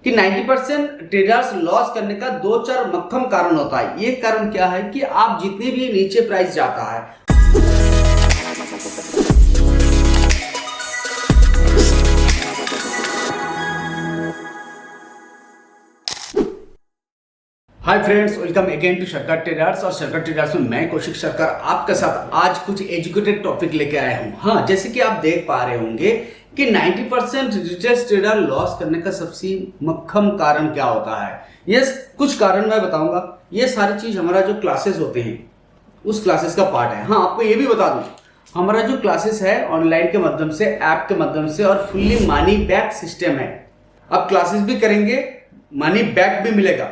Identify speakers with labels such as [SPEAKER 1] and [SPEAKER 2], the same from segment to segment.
[SPEAKER 1] कि 90% traders loss करने का दो चार मक्खम कारण होता है। ये कारण क्या है कि आप जितने भी नीचे प्राइस जाता है, hi friends, welcome again to Sharkat traders. और शरकत ट्रेडर्स में मैं कौशिक सरकार आपके साथ आज कुछ एजुकेटेड टॉपिक लेके आया हूं। हाँ, जैसे कि आप देख पा रहे होंगे कि 90% रिटेल ट्रेडर लॉस करने का सबसे मक्खम कारण क्या होता है। ये कुछ कारण मैं बताऊंगा। ये सारी चीज हमारा जो क्लासेस होते हैं उस क्लासेस का पार्ट है। हाँ, आपको ये भी बता दूं, हमारा जो क्लासेस है ऑनलाइन के माध्यम से, ऐप के माध्यम से और फुल्ली मनी बैक सिस्टम है। अब क्लासेस भी करेंगे, मनी बैक भी मिलेगा।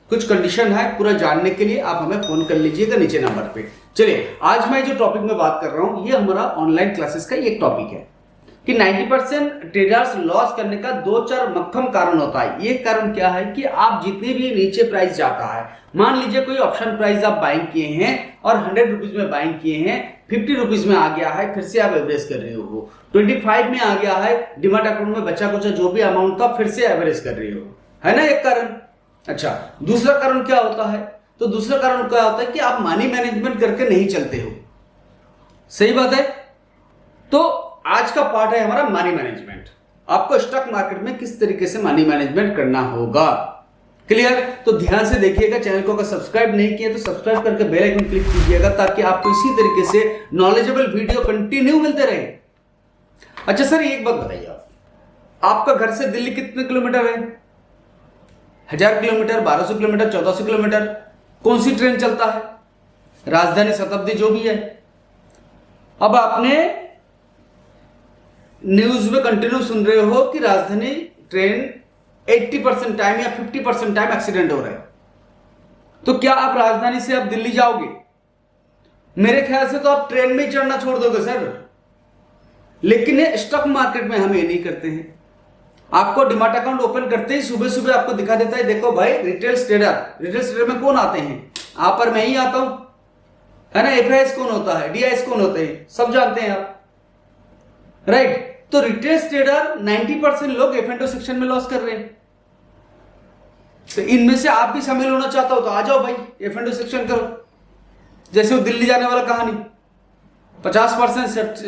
[SPEAKER 1] कुछ कंडीशन है, पूरा जानने के लिए आप हमें फोन कर लीजिएगा नीचे नंबर पे। चलिए, आज मैं जो टॉपिक में बात कर रहा हूं ये हमारा ऑनलाइन क्लासेस का एक टॉपिक है कि 90% ट्रेडर्स लॉस करने का दो चार मक्खम कारण होता है। ये कारण क्या है कि आप जितने भी नीचे प्राइस जाता है, मान लीजिए कोई ऑप्शन प्राइस आप बाइंग किए हैं और 100 रुपीज में बाइंग किए हैं, 50 रुपीज में आ गया है, फिर से आप एवरेज कर रहे हो। 25 में आ गया है, डिमैट अकाउंट में बचा कुचा जो भी अमाउंट था फिर से एवरेज कर रहे हो, है ना एक कारण। अच्छा, दूसरा कारण क्या होता है? तो दूसरा कारण क्या होता है कि आप मनी मैनेजमेंट करके नहीं चलते हो। सही बात है। तो आज का पार्ट है हमारा मनी मैनेजमेंट। आपको स्टॉक मार्केट में किस तरीके से मनी मैनेजमेंट करना होगा। क्लियर? तो ध्यान से देखिएगा। चैनल को अगर सब्सक्राइब नहीं किया तो सब्सक्राइब करके बेल आइकन क्लिक कीजिएगा ताकि आपको इसी तरीके से नॉलेजेबल वीडियो कंटिन्यू मिलते रहे। अच्छा सर, एक बात बताइए, आपका घर से दिल्ली कितने किलोमीटर है? 1000 किलोमीटर, 1200 किलोमीटर, 1400 किलोमीटर। कौन सी ट्रेन चलता है? राजधानी, शताब्दी, जो भी है। अब आपने न्यूज में कंटिन्यू सुन रहे हो कि राजधानी ट्रेन 80% टाइम या 50% टाइम एक्सीडेंट हो रहा है। तो क्या आप राजधानी से आप दिल्ली जाओगे? मेरे ख्याल से तो आप ट्रेन में ही चढ़ना छोड़ दोगे सर। लेकिन स्टॉक मार्केट में हम ये नहीं करते हैं। आपको डिमैट अकाउंट ओपन करते ही सुबह सुबह आपको दिखा देता है, देखो भाई रिटेल ट्रेडर में कौन आते हैं? आप पर मैं ही आता हूं, है ना। एफआईएस कौन होता है, डीआईएस कौन होते हैं, सब जानते हैं आप, राइट। तो रिटेल ट्रेडर 90% लोग एफ&ओ सेक्शन में लॉस कर रहे हैं। तो इनमें से आप भी शामिल होना चाहता हो तो आ जाओ भाई, एफ&ओ सेक्शन करो। जैसे वो दिल्ली जाने वाला कहानी, 50%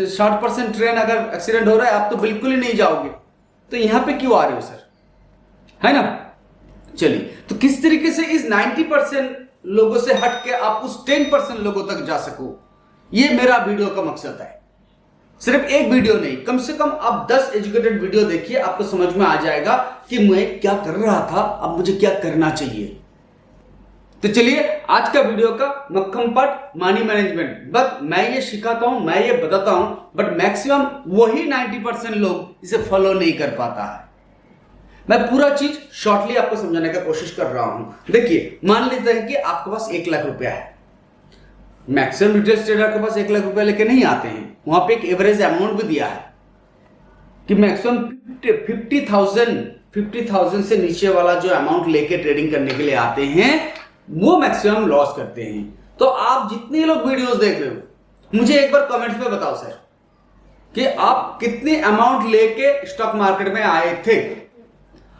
[SPEAKER 1] 60% ट्रेन अगर एक्सीडेंट हो रहा है, आप तो बिल्कुल ही नहीं जाओगे। तो यहां पे क्यों आ रहे हो सर, है ना। चलिए, तो किस तरीके से इस 90% लोगों से हट के आप उस 10% लोगों तक जा सको, ये मेरा वीडियो का मकसद है। सिर्फ एक वीडियो नहीं, कम से कम आप 10 एजुकेटेड वीडियो देखिए, आपको समझ में आ जाएगा कि मैं क्या कर रहा था, अब मुझे क्या करना चाहिए। तो चलिए, आज का वीडियो का मक्खम पार्ट मनी मैनेजमेंट। बट मैं ये सिखाता हूं, मैं ये बताता हूं, बट मैक्सिमम वही 90% लोग इसे फॉलो नहीं कर पाता है। मैं पूरा चीज शॉर्टली आपको समझाने का कोशिश कर रहा हूं। देखिए, मान लेते हैं कि आपके पास 1 लाख रुपया है। मैक्सिमम रिटेल ट्रेडर के पास 1 लाख रुपया लेके नहीं आते हैं। वहां पे एक एवरेज अमाउंट भी दिया है कि मैक्सिमम 50,000 से नीचे वाला जो अमाउंट लेके ट्रेडिंग करने के लिए आते हैं वो मैक्सिमम लॉस करते हैं। तो आप जितने लोग वीडियोस देख रहे हो, मुझे एक बार कमेंट्स में बताओ सर कि आप कितने अमाउंट लेके स्टॉक मार्केट में आए थे।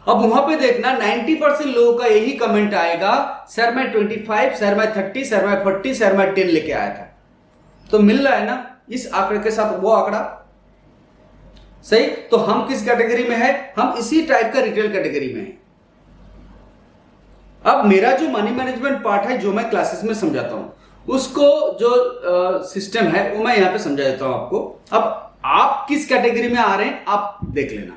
[SPEAKER 1] अब वहां पे देखना 90% लोगों का यही कमेंट आएगा, सर मैं 25, सर मैं 30, सर मैं 40, सर मैं 10 लेके आया था। तो मिल रहा है ना इस आंकड़े के साथ वो आंकड़ा, सही। तो हम किस कैटेगरी में है? हम इसी टाइप का रिटेल कैटेगरी में है। अब मेरा जो मनी मैनेजमेंट पार्ट है, जो मैं क्लासेस में समझाता हूं, उसको जो सिस्टम है वो मैं यहां पे समझा देता हूं आपको। अब आप किस कैटेगरी में आ रहे हैं आप देख लेना,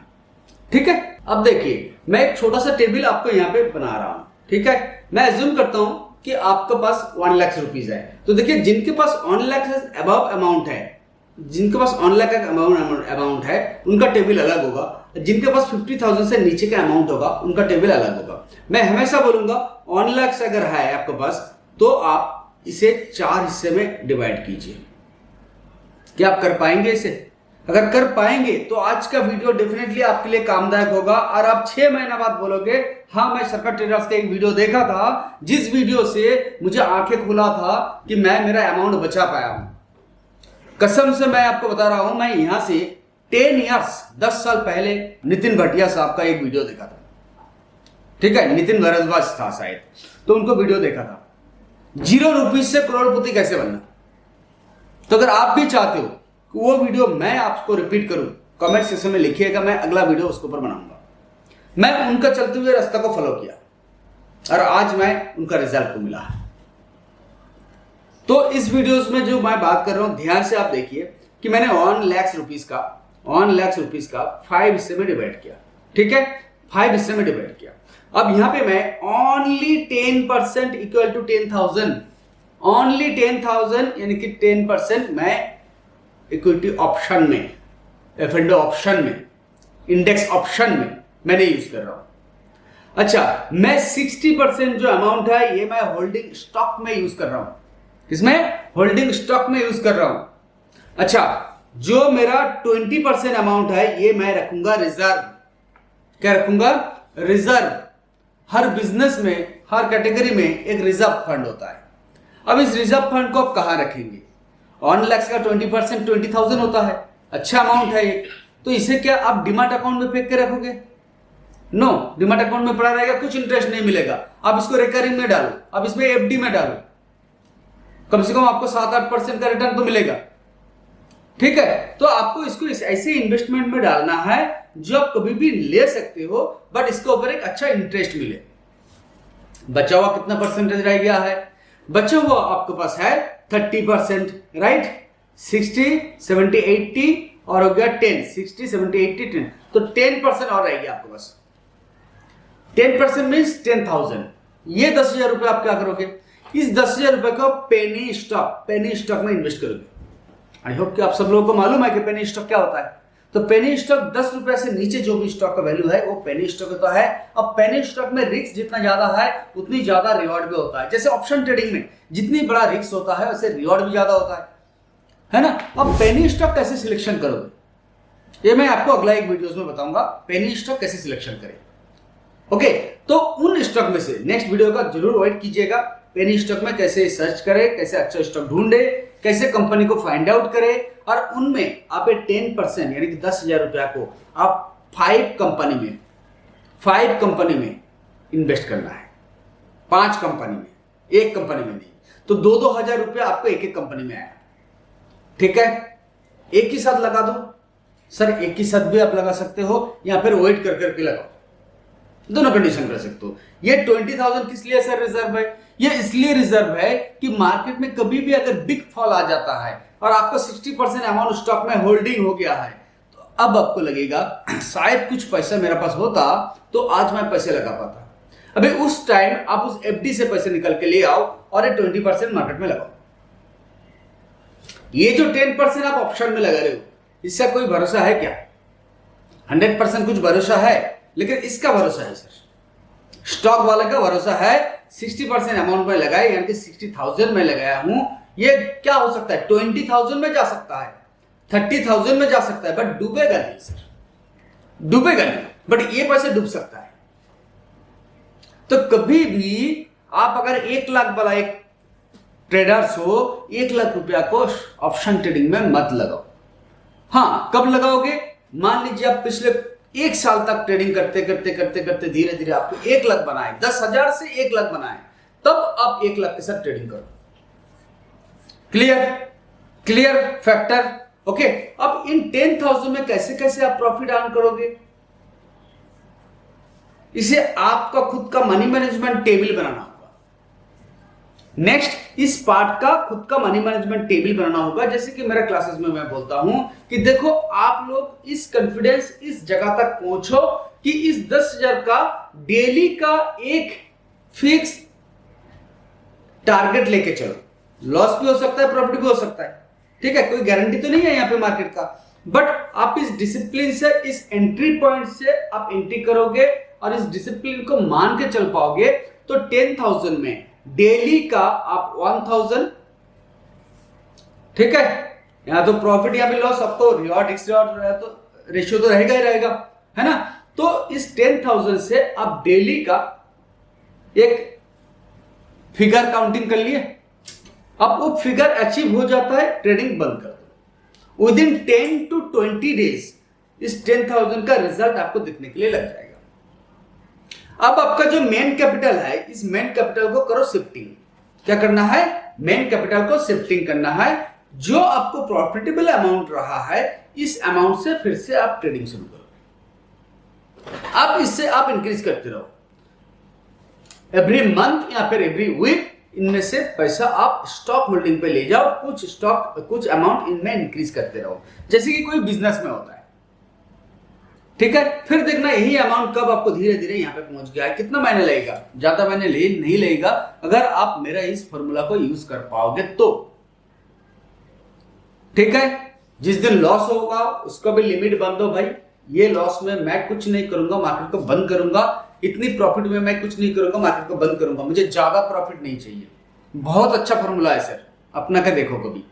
[SPEAKER 1] ठीक है। अब देखिए, मैं एक छोटा सा टेबल आपको यहां पे बना रहा हूं, ठीक है। मैं एज्यूम करता हूं कि आपके पास 1 लाख रुपीज है। तो देखिए, जिनके पास 1 लाख से अबव अमाउंट है, जिनके पास 1 लाख का अमाउंट है उनका टेबल अलग होगा। जिनके पास 50,000 से नीचे का अमाउंट होगा उनका टेबल अलग होगा। मैं हमेशा बोलूंगा 1 लाख से अगर है आपके पास तो आप इसे 4 हिस्से में डिवाइड कीजिए। क्या आप कर पाएंगे इसे? अगर कर पाएंगे तो आज का वीडियो डेफिनेटली आपके लिए कामदायक होगा। और आप 6 महीना बाद बोलोगे, हाँ मैं शरकत ट्रेडर्स का एक वीडियो देखा था जिस वीडियो से मुझे आंखें खुला था कि मैं मेरा अमाउंट बचा पाया हूं। कसम से मैं आपको बता रहा हूं, मैं यहां से 10 साल पहले नितिन भटिया साहब का एक वीडियो देखा था। ठीक है, नितिन भारद्वाज था शायद, तो उनको वीडियो देखा था 0 रुपीज से करोड़पति कैसे बनना। तो अगर आप भी चाहते हो कि वो वीडियो मैं आपको रिपीट करूं, कमेंट सेक्शन में लिखिएगा, मैं अगला वीडियो उसके ऊपर बनाऊंगा। मैं उनका चलते हुए रास्ता को फॉलो किया और आज मैं उनका रिजल्ट को मिला है। तो इस वीडियोस में जो मैं बात कर रहा हूं, ध्यान से आप देखिए कि मैंने 1 लाख रुपीज का 5 हिस्से में डिवाइड किया। ठीक है, 5 हिस्से में डिवाइड किया। अब यहां पे मैं ओनली 10% इक्वल टू 10,000, ओनली 10,000 यानी कि 10% मैं इक्विटी ऑप्शन में, एफ&ओ ऑप्शन में, इंडेक्स ऑप्शन में मैंने यूज कर रहा हूं। अच्छा, मैं 60% जो अमाउंट है ये मैं होल्डिंग स्टॉक में यूज कर रहा हूं। किसमें? होल्डिंग स्टॉक में यूज कर रहा हूं। अच्छा, जो मेरा 20% अमाउंट है ये मैं रखूंगा रिजर्व। क्या रखूंगा? रिजर्व। हर बिजनेस में, हर कैटेगरी में एक रिजर्व फंड होता है। अब इस रिजर्व फंड को आप कहां रखेंगे? 1 लाख का 20% 20,000 होता है, अच्छा अमाउंट है ये। तो इसे क्या आप डिमाट अकाउंट में फेंक के रखोगे? नो, डिमाट अकाउंट में पड़ा रहेगा, कुछ इंटरेस्ट नहीं मिलेगा। आप इसको रिकरिंग में डालो, आप इसमें एफडी में डालो, कम से कम आपको 7-8% का रिटर्न तो मिलेगा। ठीक है, तो आपको इसको ऐसे इन्वेस्टमेंट में डालना है जो आप कभी भी ले सकते हो, बट इसके ऊपर एक अच्छा इंटरेस्ट मिले। बचा हुआ कितना परसेंटेज रह गया है? बचा हुआ आपके पास है 30%, राइट? 60, 70, 80 और हो गया 10, 60, 70, 80, 10, तो 10% और रह गया आपके पास। 10% मीन्स 10,000। ये 10,000 रुपए आप क्या करोगे? इस 10,000 रुपए को पेनी स्टॉक में इन्वेस्ट करोगे। आई होप कि आप सब लोगों को मालूम है कि पेनी स्टॉक क्या होता है। तो पेनी स्टॉक 10 रुपए से नीचे जो भी स्टॉक का वैल्यू है वो पेनी स्टॉक होता है। अब पेनी स्टॉक में रिस्क जितना ज्यादा है उतनी ज्यादा रिवॉर्ड भी होता है। जैसे ऑप्शन ट्रेडिंग में जितनी बड़ा रिस्क होता है वैसे रिवॉर्ड भी ज्यादा होता है ना? अब पेनी स्टॉक कैसे सिलेक्शन करोगे ये मैं आपको अगला एक वीडियोस में बताऊंगा, पेनी स्टॉक कैसे सिलेक्शन करें। ओके, तो उन स्टॉक में से नेक्स्ट वीडियो का जरूर वेट कीजिएगा। पेनी स्टॉक में कैसे सर्च करें, कैसे अच्छा स्टॉक ढूंढे, कैसे कंपनी को फाइंड आउट करें, और उनमें आप 10% यानी कि 10,000 रुपया को आप 5 कंपनी में इन्वेस्ट करना है। 5 कंपनी में, एक कंपनी में नहीं। तो 2-2 हजार रुपया आपको एक कंपनी में आया। ठीक है, एक ही साथ लगा दो। सर एक ही साथ भी आप लगा सकते हो या फिर वेट कर करके लगाओ, दोनों कंडीशन कर सकते हो। ये 20,000 किस लिए सर रिजर्व है? ये इसलिए रिजर्व है कि मार्केट में कभी भी अगर बिग फॉल आ जाता है और आपका 60% अमाउंट स्टॉक में होल्डिंग हो गया है, तो अब आपको लगेगा शायद कुछ पैसा मेरे पास होता तो आज मैं पैसे लगा पाता। अभी उस टाइम आप उस एफडी से पैसे निकल के ले आओ और ये 20% मार्केट में लगाओ। ये जो 10% आप ऑप्शन में लगा रहे हो, इसका कोई भरोसा है क्या? 100% कुछ भरोसा है, लेकिन इसका भरोसा है सर, स्टॉक वाले का भरोसा है 60% अमाउंट में लगाए, यानी कि 60,000 में लगाया हूं। ये क्या हो सकता है? 20,000 में जा सकता है, 30,000 में जा सकता है, बट डूबेगा नहीं सर, डूबेगा नहीं, बट ये पैसे डूब सकता है। तो कभी भी आप अगर 1 लाख वाला एक ट्रेडर्स हो, 1 लाख रुपया को ऑप्शन ट्रेडिंग में मत लगाओ। हाँ, कब लगाओगे? मान लीजिए आप पिछले 1 साल तक ट्रेडिंग करते धीरे धीरे आपको 1 लाख बनाए, 10,000 से 1 लाख बनाए, तब आप 1 लाख के साथ ट्रेडिंग करो। Clear factor? ओके, अब इन 10,000 में कैसे कैसे आप प्रॉफिट अर्न करोगे? इसे आपका खुद का मनी मैनेजमेंट टेबल बनाना होगा। नेक्स्ट, इस पार्ट का खुद का मनी मैनेजमेंट टेबल बनाना होगा। जैसे कि मेरे क्लासेस में मैं बोलता हूं कि देखो आप लोग इस कॉन्फिडेंस इस जगह तक पहुंचो कि इस 10,000 का डेली का एक फिक्स टारगेट लेके चलो। लॉस भी हो सकता है, प्रॉफिट भी हो सकता है, ठीक है, कोई गारंटी तो नहीं है यहाँ पे मार्केट का, बट आप इस डिसिप्लिन से, इस एंट्री पॉइंट से आप एंट्री करोगे और इस डिसिप्लिन को मान के चल पाओगे तो 10,000 में डेली का आप 1,000, ठीक है, यहां तो प्रॉफिट या भी लॉस, अब तो रिवॉर्ड तो रेशियो तो रहेगा ही रहेगा, है ना? तो इस 10,000 से आप डेली का एक फिगर काउंटिंग कर लिए। अब वो फिगर अचीव हो जाता है, ट्रेडिंग बंद कर दो। विद इन 10 to 20 डेज इस 10,000 का रिजल्ट आपको दिखने के लिए लग जाएगा। अब आप आपका जो मेन कैपिटल है, इस मेन कैपिटल को करो शिफ्टिंग। क्या करना है? मेन कैपिटल को शिफ्टिंग करना है। जो आपको प्रॉफिटेबल अमाउंट रहा है, इस अमाउंट से फिर से आप ट्रेडिंग शुरू करो। आप इससे आप इंक्रीज करते रहो एवरी मंथ या फिर एवरी वीक। इनमें से पैसा आप स्टॉक होल्डिंग पे ले जाओ, कुछ अमाउंट इनमें इंक्रीज करते रहो, जैसे कि कोई बिजनेस में होता है। ठीक है, फिर देखना यही अमाउंट कब आपको धीरे धीरे यहाँ पे पहुंच गया है। कितना महीने लगेगा? ज्यादा महीने नहीं लगेगा, अगर आप मेरा इस फॉर्मूला को यूज कर पाओगे तो। ठीक है, जिस दिन लॉस होगा उसका भी लिमिट बंद हो भाई। ये लॉस में मैं कुछ नहीं करूंगा, मार्केट को बंद करूंगा। इतनी प्रॉफिट में मैं कुछ नहीं करूंगा, मार्केट को बंद करूंगा। मुझे ज्यादा प्रॉफिट नहीं चाहिए। बहुत अच्छा फॉर्मूला है सर, अपना के देखो कभी।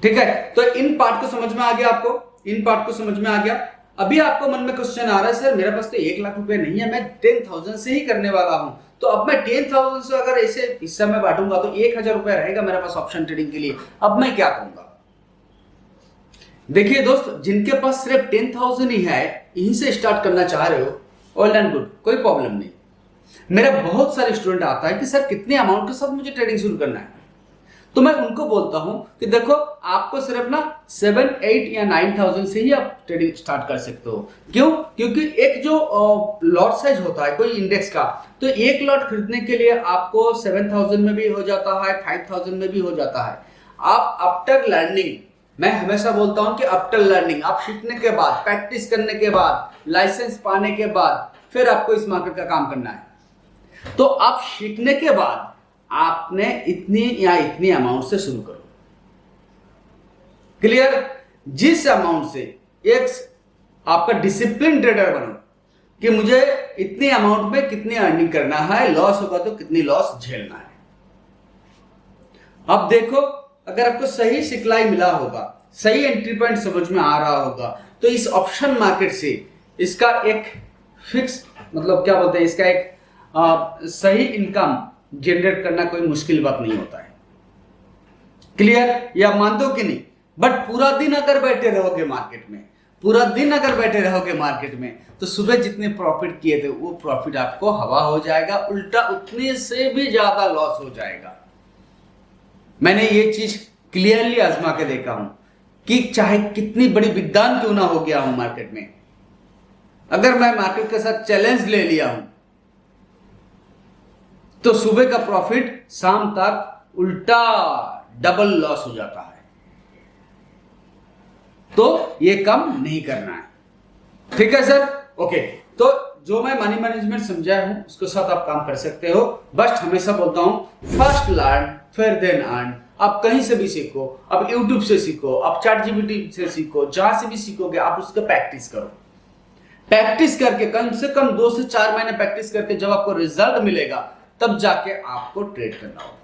[SPEAKER 1] ठीक है, तो इन पार्ट को समझ में आ गया आपको? इन पार्ट को समझ में आ गया। अभी आपको मन में क्वेश्चन आ रहा है, सर मेरे पास तो 1 लाख रुपए नहीं है, मैं 10,000 से ही करने वाला हूं, तो अब मैं 10,000 से अगर ऐसे हिस्सा में बांटूंगा तो 1,000 रुपए रहेगा मेरे पास ऑप्शन ट्रेडिंग के लिए। अब मैं क्या करूंगा? देखिए दोस्त, जिनके पास सिर्फ 10,000 ही है, यहीं से स्टार्ट करना चाह रहे हो, ऑल एंड गुड, कोई प्रॉब्लम नहीं। मेरा बहुत सारे स्टूडेंट आता है कि सर कितने अमाउंट के साथ मुझे ट्रेडिंग शुरू करना है, तो मैं उनको बोलता हूं कि देखो आपको सिर्फ ना 7, 8 या 9,000 से ही आप ट्रेडिंग स्टार्ट कर सकते हो। क्यों? क्योंकि एक जो लॉट साइज होता है कोई इंडेक्स का, तो एक लॉट खरीदने के लिए आपको 7,000 में भी हो जाता है, 5,000 में भी हो जाता है। आप आफ्टर लर्निंग, मैं हमेशा बोलता हूं कि आफ्टर लर्निंग, आप सीखने के बाद, प्रैक्टिस करने के बाद, लाइसेंस पाने के बाद फिर आपको इस मार्केट का काम करना है। तो आप सीखने के बाद आपने इतनी या इतनी अमाउंट से शुरू करो। क्लियर? जिस अमाउंट से एक आपका डिसिप्लिन ट्रेडर बनो कि मुझे इतनी अमाउंट में कितनी अर्निंग करना है, लॉस होगा तो कितनी लॉस झेलना है। अब देखो, अगर आपको सही सिखलाई मिला होगा, सही एंट्री पॉइंट समझ में आ रहा होगा, तो इस ऑप्शन मार्केट से इसका एक फिक्स, मतलब क्या बोलते हैं, इसका एक सही इनकम जनरेट करना कोई मुश्किल बात नहीं होता है। क्लियर? या मान दो कि नहीं? बट पूरा दिन अगर बैठे रहोगे मार्केट में, पूरा दिन अगर बैठे रहोगे मार्केट में, तो सुबह जितने प्रॉफिट किए थे वो प्रॉफिट आपको हवा हो जाएगा, उल्टा उतने से भी ज्यादा लॉस हो जाएगा। मैंने ये चीज क्लियरली आजमा के देखा हूं कि चाहे कितनी बड़ी विद्वान क्यों ना हो गया हूं मार्केट में, अगर मैं मार्केट के साथ चैलेंज ले लिया हूं तो सुबह का प्रॉफिट शाम तक उल्टा डबल लॉस हो जाता है। तो ये कम नहीं करना है। ठीक है सर? ओके, तो जो मैं मनी मैनेजमेंट समझाया हूं उसके साथ आप काम कर सकते हो। बस हमेशा बोलता हूं, फर्स्ट लर्न फिर देन अर्न। आप कहीं से भी सीखो, आप यूट्यूब से सीखो, आप ChatGPT से सीखो, जहां से भी सीखोगे आप उसका प्रैक्टिस करो। प्रैक्टिस करके कम से कम 2 से 4 महीने प्रैक्टिस करके जब आपको रिजल्ट मिलेगा, तब जाके आपको ट्रेड करना होगा।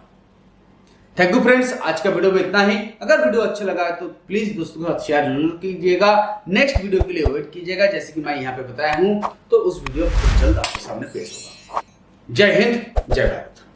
[SPEAKER 1] थैंक यू फ्रेंड्स, आज का वीडियो में इतना ही। अगर वीडियो अच्छा लगा है तो प्लीज दोस्तों के साथ शेयर जरूर कीजिएगा। नेक्स्ट वीडियो के लिए वेट कीजिएगा, जैसे कि मैं यहाँ पे बताया हूँ, तो उस वीडियो को जल्द आपके सामने पेश होगा। जय हिंद, जय भारत।